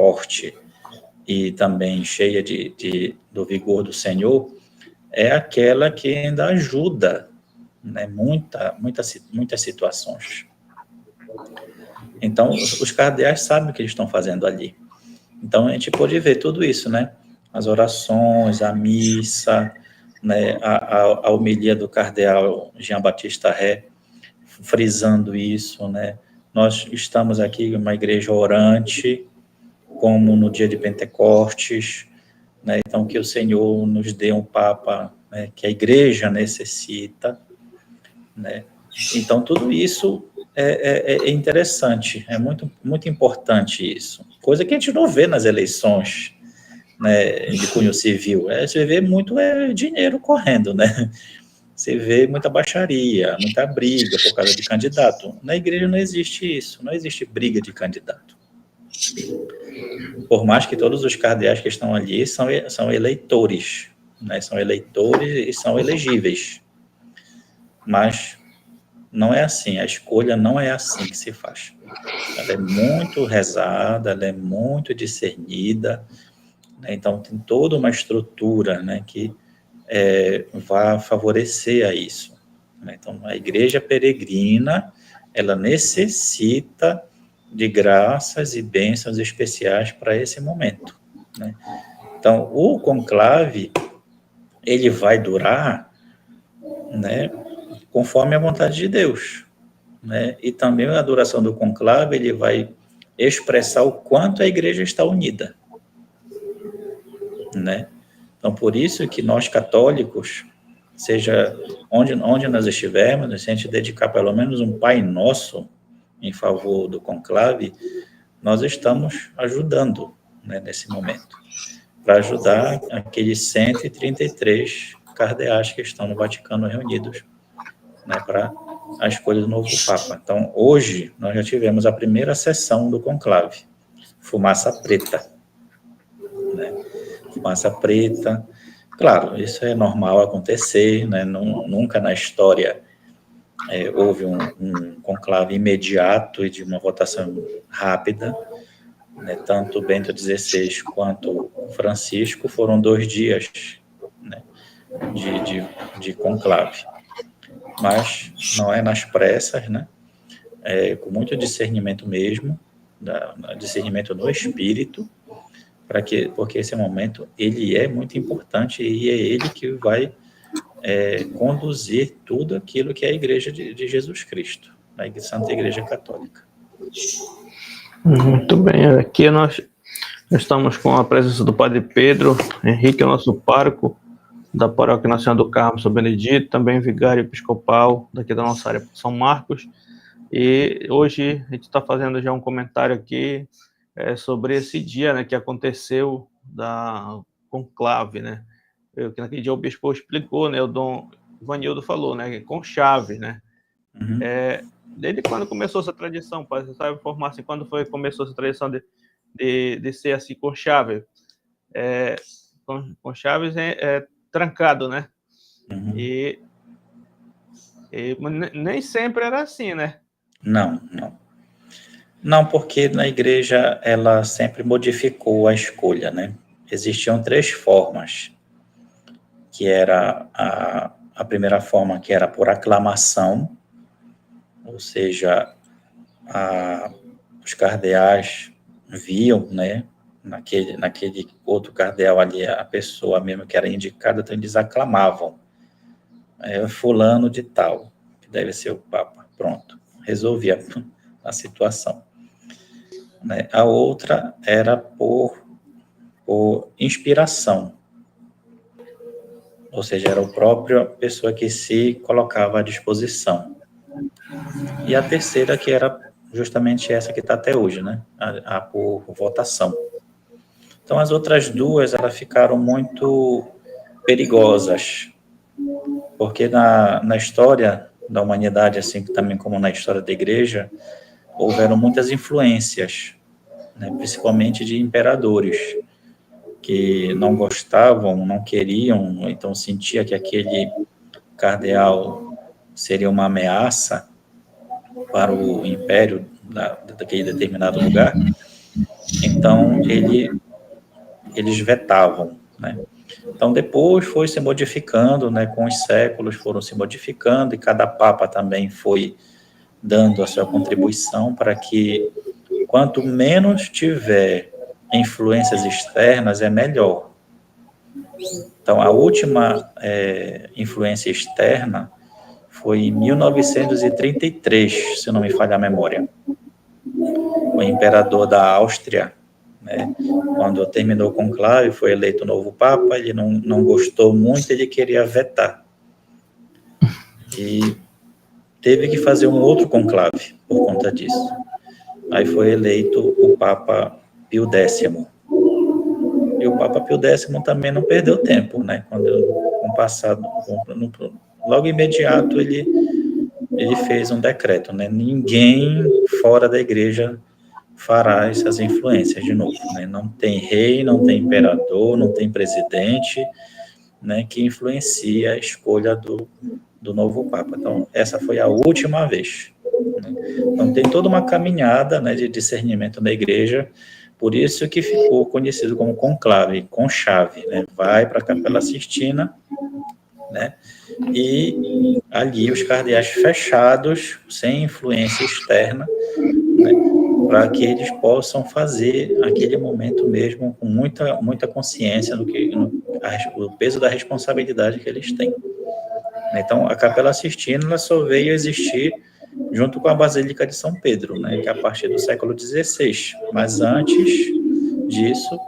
forte e também cheia do vigor do Senhor, é aquela que ainda ajuda, né, muitas situações. Então, os cardeais sabem o que eles estão fazendo ali. Então, a gente pode ver tudo isso, né? As orações, a missa, né? A homilia do cardeal Jean-Baptiste Ré, frisando isso, né? Nós estamos aqui em uma igreja orante, como no dia de Pentecostes, né? Então, que o Senhor nos dê um Papa, né, que a igreja necessita, né? Então, tudo isso é interessante, é muito, muito importante isso. Coisa que a gente não vê nas eleições, né, de cunho civil. Você vê muito dinheiro correndo, né? Você vê muita baixaria, muita briga por causa de candidato. Na igreja não existe isso, não existe briga de candidato. Por mais que todos os cardeais que estão ali são eleitores, né? São eleitores e são elegíveis. Mas não é assim, a escolha não é assim que se faz. Ela é muito rezada, ela é muito discernida, né? Então tem toda uma estrutura, né, que vai favorecer a isso, né? Então a igreja peregrina, ela necessita de graças e bênçãos especiais para esse momento, né? Então o conclave, ele vai durar, né, conforme a vontade de Deus, né? E também a duração do conclave, ele vai expressar o quanto a igreja está unida, né? Então, por isso que nós católicos, seja onde nós estivermos, se a gente dedicar pelo menos um Pai Nosso em favor do conclave, nós estamos ajudando, né, nesse momento, para ajudar aqueles 133 cardeais que estão no Vaticano reunidos, né, para a escolha do novo Papa. Então, hoje, nós já tivemos a primeira sessão do conclave, fumaça preta, né? Fumaça preta. Claro, isso é normal acontecer, né? Nunca na história houve um conclave imediato e de uma votação rápida, né? Tanto Bento XVI quanto Francisco foram 2 dias, né, de conclave. Mas não é nas pressas, né? Com muito discernimento mesmo, discernimento no espírito, porque esse momento ele é muito importante e é ele que vai conduzir tudo aquilo que é a Igreja de Jesus Cristo, a Santa Igreja Católica. Muito bem, aqui nós estamos com a presença do Padre Pedro Henrique, o nosso pároco da Paróquia Nacional do Carmo São Benedito, também vigário episcopal daqui da nossa área São Marcos, e hoje a gente está fazendo já um comentário aqui sobre esse dia, né, que aconteceu da conclave, né? Que naquele dia o bispo explicou, né, o Dom Ivanildo falou, né, com chave, né? Uhum. Desde quando começou essa tradição, você sabe informar assim, quando começou essa tradição de ser assim com chave? Com chaves trancado, né? Uhum. E nem sempre era assim, né? Não, porque na igreja ela sempre modificou a escolha, né? Existiam 3 formas, que era a primeira forma, que era por aclamação, ou seja, os cardeais viam, né, naquele outro cardeal ali, a pessoa mesmo que era indicada, então eles aclamavam. Fulano de tal, que deve ser o Papa. Pronto, resolvia a situação, né? A outra era por inspiração, ou seja, era a própria pessoa que se colocava à disposição. E a terceira, que era justamente essa que está até hoje, né? A por votação. Então, as outras 2, elas ficaram muito perigosas, porque na história da humanidade, assim também como na história da igreja, houveram muitas influências, né, principalmente de imperadores, que não gostavam, não queriam, então sentia que aquele cardeal seria uma ameaça para o império daquele determinado lugar. Então, eles vetavam, né? Então, depois foi se modificando, né? Com os séculos foram se modificando, e cada papa também foi dando a sua contribuição para que, quanto menos tiver influências externas, é melhor. Então, a última influência externa foi em 1933, se não me falha a memória. O imperador da Áustria, né, quando terminou o conclave, foi eleito o novo papa, ele não gostou muito, ele queria vetar. E teve que fazer um outro conclave por conta disso. Aí foi eleito o Papa Pio X. E o Papa Pio X também não perdeu tempo, né? Logo imediato ele fez um decreto, né? Ninguém fora da igreja fará essas influências de novo, né? Não tem rei, não tem imperador, não tem presidente, né, que influencia a escolha do novo Papa. Então, essa foi a última vez. Né? Então, tem toda uma caminhada, né, de discernimento da igreja, por isso que ficou conhecido como conclave, com chave, né? Vai para a Capela Sistina, né? E ali os cardeais fechados, sem influência externa, né, para que eles possam fazer aquele momento mesmo com muita consciência do o peso da responsabilidade que eles têm. Então, a Capela Sistina ela só veio a existir junto com a Basílica de São Pedro, né, que é a partir do século XVI. Mas antes disso,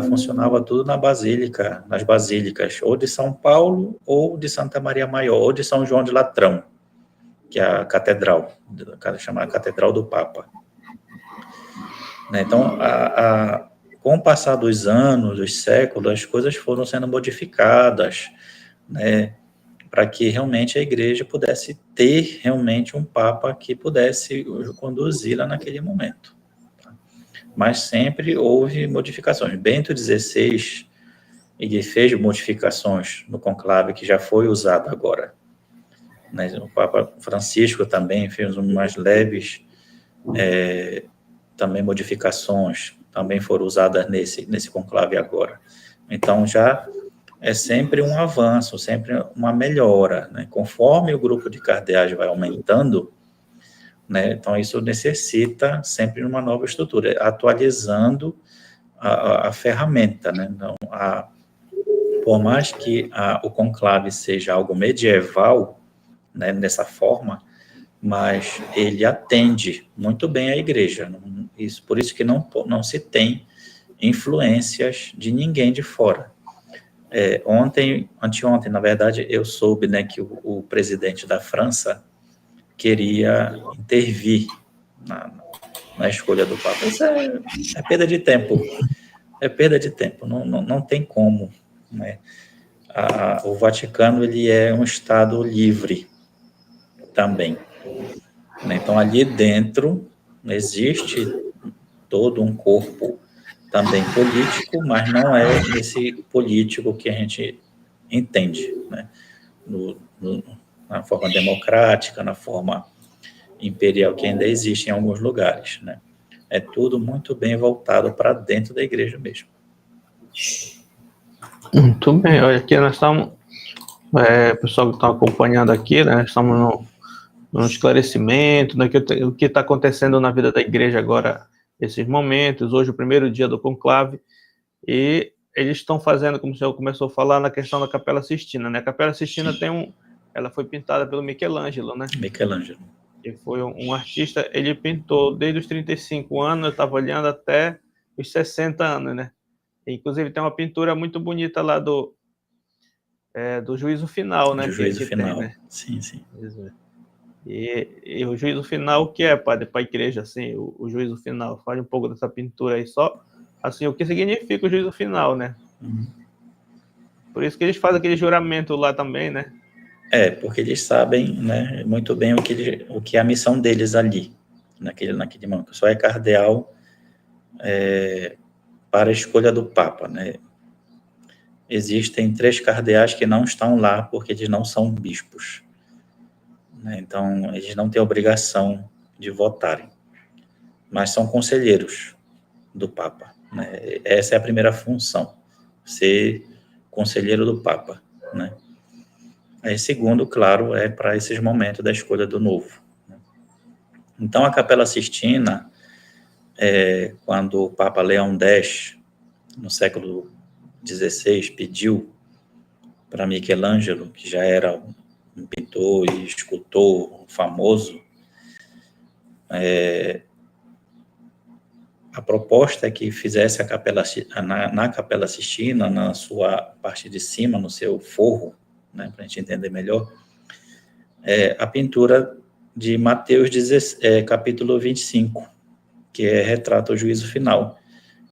funcionava tudo nas basílicas, ou de São Paulo, ou de Santa Maria Maior, ou de São João de Latrão, que é a catedral, chamada Catedral do Papa. Então, com o passar dos anos, dos séculos, as coisas foram sendo modificadas, né, para que realmente a igreja pudesse ter realmente um Papa que pudesse conduzi-la naquele momento. Tá? Mas sempre houve modificações. Bento XVI, ele fez modificações no conclave, que já foi usado agora. Né? O Papa Francisco também fez umas leves também modificações, também foram usadas nesse conclave agora. Então, já é sempre um avanço, sempre uma melhora, né? Conforme o grupo de cardeais vai aumentando, né? Então, isso necessita sempre uma nova estrutura, atualizando a ferramenta, né? Então, por mais que o conclave seja algo medieval, né, dessa forma, mas ele atende muito bem a igreja. Por isso que não se tem influências de ninguém de fora. Anteontem, na verdade, eu soube, né, que o presidente da França queria intervir na escolha do Papa. Isso é perda de tempo. É perda de tempo. Não tem como, né? O Vaticano ele é um Estado livre também. Né? Então, ali dentro existe todo um corpo também político, mas não é esse político que a gente entende, né? Na forma democrática, na forma imperial, que ainda existe em alguns lugares, né? É tudo muito bem voltado para dentro da igreja mesmo. Muito bem, olha, aqui nós estamos, o pessoal que está acompanhando aqui, né, estamos no esclarecimento, né, o que está acontecendo na vida da igreja agora, esses momentos, hoje o primeiro dia do conclave, e eles estão fazendo, como o senhor começou a falar, na questão da Capela Sistina, né? A Capela Sistina ela foi pintada pelo Michelangelo, né? Michelangelo. Ele foi um artista, ele pintou desde os 35 anos, eu estava olhando até os 60 anos, né? Inclusive tem uma pintura muito bonita lá do Juízo Final, né? Do Juízo Final, tem, né? Sim. E o Juízo Final, o que é, padre, para a igreja, assim, o Juízo Final? Fale um pouco dessa pintura aí só, assim, o que significa o Juízo Final, né? Uhum. Por isso que eles fazem aquele juramento lá também, né? Porque eles sabem, né, muito bem o que é a missão deles ali, naquele momento. Só é cardeal para a escolha do Papa, né? Existem 3 cardeais que não estão lá porque eles não são bispos, né? Então, eles não têm obrigação de votarem, mas são conselheiros, do Papa, né? Essa é a primeira função, ser conselheiro do Papa, né? Aí, segundo, claro, é para esses momentos da escolha do novo, né? Então, a Capela Sistina, quando o Papa Leão X, no século XVI, pediu para Michelangelo, que já era um pintor e escultor famoso, a proposta é que fizesse a capela, na Capela Sistina, na sua parte de cima, no seu forro, né, para a gente entender melhor, a pintura de Mateus capítulo 25, que retrata o juízo final.